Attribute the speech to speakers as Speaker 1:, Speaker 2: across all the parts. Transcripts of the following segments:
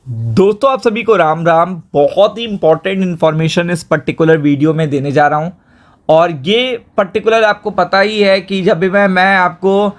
Speaker 1: दोस्तों आप सभी को राम राम। बहुत ही इंपॉर्टेंट इन्फॉर्मेशन इस पर्टिकुलर वीडियो में देने जा रहा हूं और ये पर्टिकुलर आपको पता ही है कि जब भी मैं आपको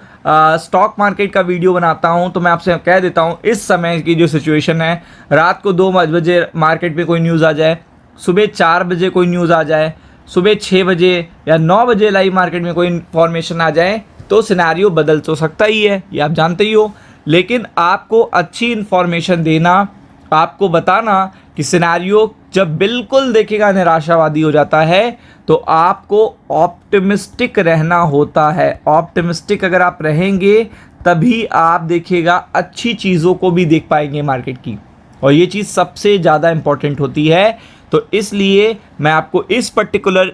Speaker 1: स्टॉक मार्केट का वीडियो बनाता हूं तो मैं आपसे कह देता हूं इस समय की जो सिचुएशन है, रात को 2 बजे मार्केट में कोई न्यूज़ आ जाए, सुबह 4 बजे कोई न्यूज़ आ जाए, सुबह 6 बजे या 9 बजे लाइव मार्केट में कोई इन्फॉर्मेशन आ जाए तो सिनेरियो बदल तो सकता ही है, ये आप जानते ही हो। लेकिन आपको अच्छी इन्फॉर्मेशन देना, आपको बताना कि सिनेरियो जब बिल्कुल देखिएगा निराशावादी हो जाता है तो आपको ऑप्टिमिस्टिक रहना होता है। ऑप्टिमिस्टिक अगर आप रहेंगे तभी आप देखिएगा अच्छी चीज़ों को भी देख पाएंगे मार्केट की, और ये चीज़ सबसे ज़्यादा इम्पॉर्टेंट होती है। तो इसलिए मैं आपको इस पर्टिकुलर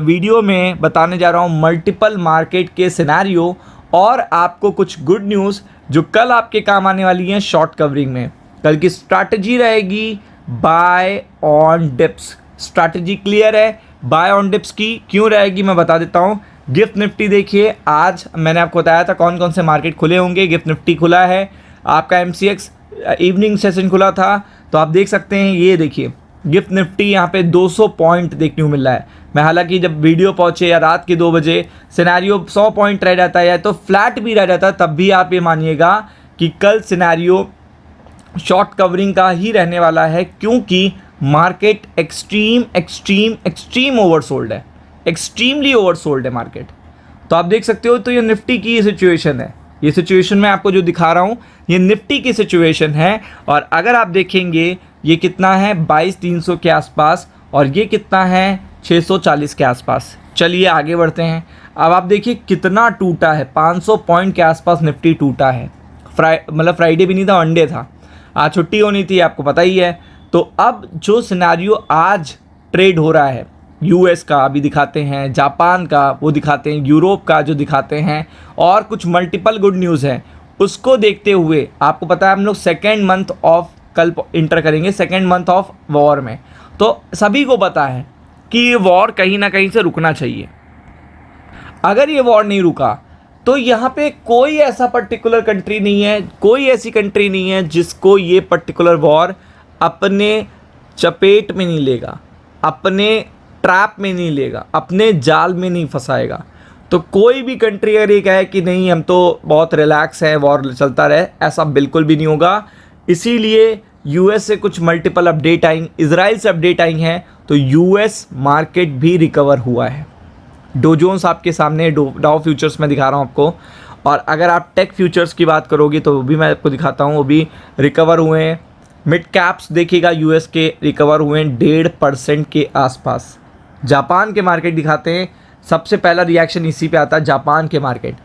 Speaker 1: वीडियो में बताने जा रहा हूँ मल्टीपल मार्केट के सिनेरियो और आपको कुछ गुड न्यूज़ जो कल आपके काम आने वाली हैं शॉर्ट कवरिंग में। कल की स्ट्रैटेजी रहेगी buy on dips. Strategy clear है बाय ऑन डिप्स की, क्यों रहेगी मैं बता देता हूँ। गिफ्ट निफ्टी देखिए, आज मैंने आपको बताया था कौन कौन से मार्केट खुले होंगे। गिफ्ट निफ्टी खुला है, आपका MCX इवनिंग सेशन खुला था, तो आप देख सकते हैं। ये देखिए गिफ्ट निफ्टी यहाँ पे 200 पॉइंट देखने को मिल रहा है। मैं हालांकि जब वीडियो पहुंचे या रात के 2 बजे सिनेरियो 100 पॉइंट रह जाता है या तो फ्लैट भी रह जाता है, तब भी आप ये मानिएगा कि कल सिनेरियो शॉर्ट कवरिंग का ही रहने वाला है, क्योंकि मार्केट एक्सट्रीम ओवरसोल्ड है, एक्सट्रीमली ओवरसोल्ड है मार्केट। तो आप देख सकते हो। तो ये निफ्टी की सिचुएशन है, ये सिचुएशन मैं आपको जो दिखा रहा हूँ ये निफ्टी की सिचुएशन है। और अगर आप देखेंगे ये कितना है 22,300 के आसपास और ये कितना है 640 के आसपास। चलिए आगे बढ़ते हैं। अब आप देखिए कितना टूटा है, 500 पॉइंट के आसपास निफ्टी टूटा है। फ्राइडे भी नहीं था, मंडे था, आज छुट्टी होनी थी, आपको पता ही है। तो अब जो सिनेरियो आज ट्रेड हो रहा है, यूएस का अभी दिखाते हैं, जापान का वो दिखाते हैं, यूरोप का जो दिखाते हैं, और कुछ मल्टीपल गुड न्यूज़ है, उसको देखते हुए आपको पता है हम लोग सेकेंड मंथ ऑफ कल इंटर करेंगे, सेकेंड मंथ ऑफ वॉर में। तो सभी को पता है कि ये वॉर कहीं ना कहीं से रुकना चाहिए। अगर ये वॉर नहीं रुका तो यहाँ पे कोई ऐसा पर्टिकुलर कंट्री नहीं है, कोई ऐसी कंट्री नहीं है जिसको ये पर्टिकुलर वॉर अपने चपेट में नहीं लेगा, अपने ट्रैप में नहीं लेगा, अपने जाल में नहीं फंसाएगा। तो कोई भी कंट्री अगर ये कहे कि नहीं हम तो बहुत रिलैक्स है, वॉर चलता रहे, ऐसा बिल्कुल भी नहीं होगा। इसीलिए यूएस से कुछ मल्टीपल अपडेट आई, इजराइल से अपडेट आई हैं, तो यूएस मार्केट भी रिकवर हुआ है। डो जोन्स आपके सामने, डाउ फ्यूचर्स में दिखा रहा हूँ आपको। और अगर आप टेक फ्यूचर्स की बात करोगे तो वो भी मैं आपको दिखाता हूँ, वो भी रिकवर हुए हैं। मिड कैप्स देखिएगा यूएस के रिकवर हुए हैं 1.5% के आसपास। जापान के मार्केट दिखाते हैं, सबसे पहला रिएक्शन इसी पे आता है। जापान के मार्केट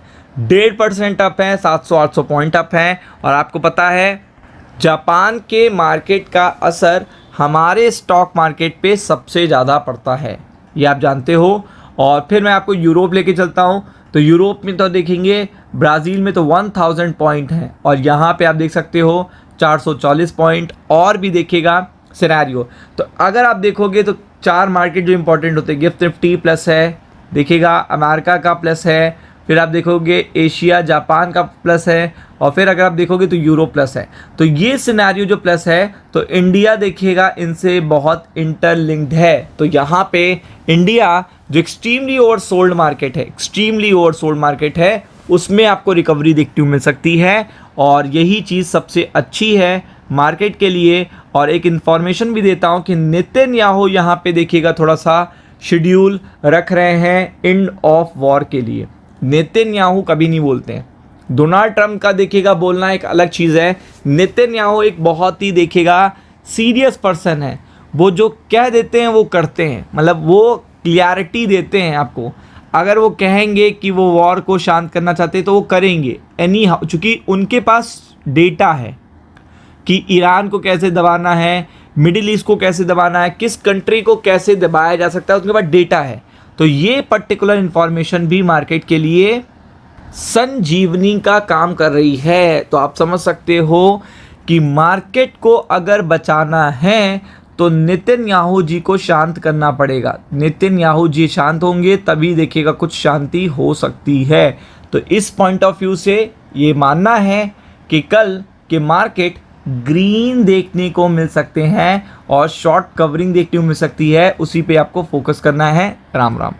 Speaker 1: 1.5% अप है, 700-800 पॉइंट अप है। और आपको पता है जापान के मार्केट का असर हमारे स्टॉक मार्केट पे सबसे ज़्यादा पड़ता है, ये आप जानते हो। और फिर मैं आपको यूरोप लेके चलता हूँ, तो यूरोप में तो देखेंगे ब्राज़ील में तो 1000 पॉइंट हैं और यहाँ पे आप देख सकते हो 440 पॉइंट। और भी देखिएगा सिनेरियो, तो अगर आप देखोगे तो 4 मार्केट जो इंपॉर्टेंट होते हैं, गिफ्ट निफ्टी प्लस है, देखिएगा अमेरिका का प्लस है, फिर आप देखोगे एशिया जापान का प्लस है, और फिर अगर आप देखोगे तो यूरोप प्लस है। तो ये सिनेरियो जो प्लस है, तो इंडिया देखिएगा इनसे बहुत इंटरलिंक्ड है। तो यहाँ पे इंडिया जो एक्सट्रीमली ओवरसोल्ड मार्केट है, एक्सट्रीमली ओवरसोल्ड मार्केट है, उसमें आपको रिकवरी देखने को मिल सकती है। और यही चीज़ सबसे अच्छी है मार्केट के लिए। और एक इन्फॉर्मेशन भी देता हूँ कि नेतन्याहू यहाँ पे देखिएगा थोड़ा सा शेड्यूल रख रहे हैं एंड ऑफ वॉर के लिए। नेतन्याहू कभी नहीं बोलते हैं, डोनाल्ड ट्रंप का देखिएगा बोलना एक अलग चीज़ है। नेतन्याहू एक बहुत ही देखिएगा सीरियस पर्सन है, वो जो कह देते हैं वो करते हैं, मतलब वो क्लियरिटी देते हैं आपको। अगर वो कहेंगे कि वो वॉर को शांत करना चाहते हैं तो वो करेंगे एनी हाउ, चूँकि उनके पास डेटा है कि ईरान को कैसे दबाना है, मिडिल ईस्ट को कैसे दबाना है, किस कंट्री को कैसे दबाया जा सकता है, उसके पास डेटा है। तो ये पर्टिकुलर इन्फॉर्मेशन भी मार्केट के लिए संजीवनी का काम कर रही है। तो आप समझ सकते हो कि मार्केट को अगर बचाना है तो नेतन्याहू जी को शांत करना पड़ेगा। नेतन्याहू जी शांत होंगे तभी देखिएगा कुछ शांति हो सकती है। तो इस पॉइंट ऑफ व्यू से ये मानना है कि कल कि मार्केट ग्रीन देखने को मिल सकते हैं और शॉर्ट कवरिंग देखने को मिल सकती है, उसी पे आपको फोकस करना है। राम राम।